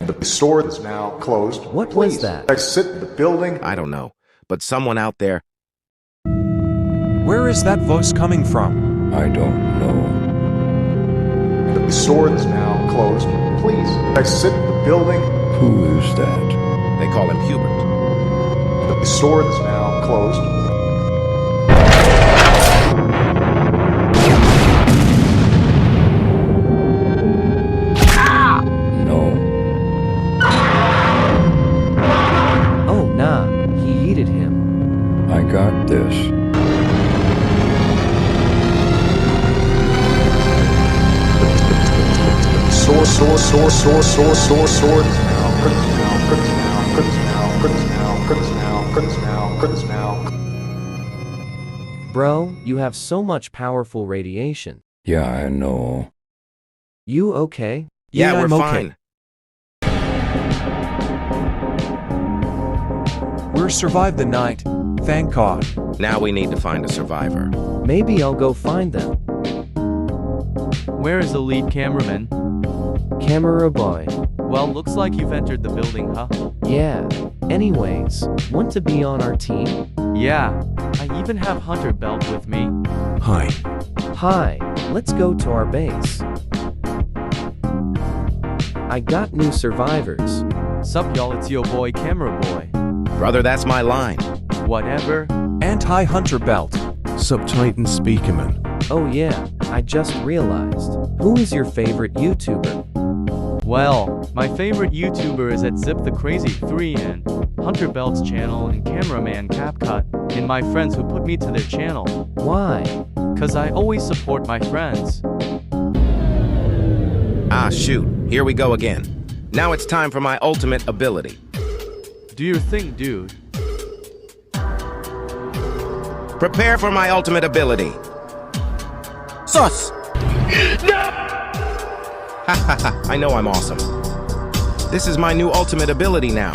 The store is now closed. What Please was that? exit the building. I don't know, but someone out there. Where is that voice coming from? I don't know. The store is now closed. Please exit the building. Who is that? They call him Hubert. The store is now closed. No. Oh nah, he yeeted him. I got this. Bro, you have so much powerful radiation. Yeah, I know. You okay? Yeah, Yeah, we're I'm okay. fine. We're survived the night. Thank God. Now we need to find a survivor. Maybe I'll go find them. Where is the lead cameraman? Camera boy. Well, looks like you've entered the building, huh? Yeah. Anyways, want to be on our team? Yeah, I even have Hunter Belt with me. Hi. Hi, let's go to our base. I got new survivors. Sup y'all, it's your boy Camera Boy. Brother, that's my line. Whatever. Anti-Hunter Belt. Subtitan Speakerman. Oh yeah, I just realized. Who is your favorite YouTuber? Well, my favorite YouTuber is at Zip the Crazy 3 and Hunter Belt's channel and cameraman CapCut, and my friends who put me to their channel. Why? Cause I always support my friends. Ah, shoot. Here we go again. Now it's time for my ultimate ability. Do your thing, dude. Prepare for my ultimate ability. Sus! Ha ha ha, I know I'm awesome. This is my new ultimate ability now.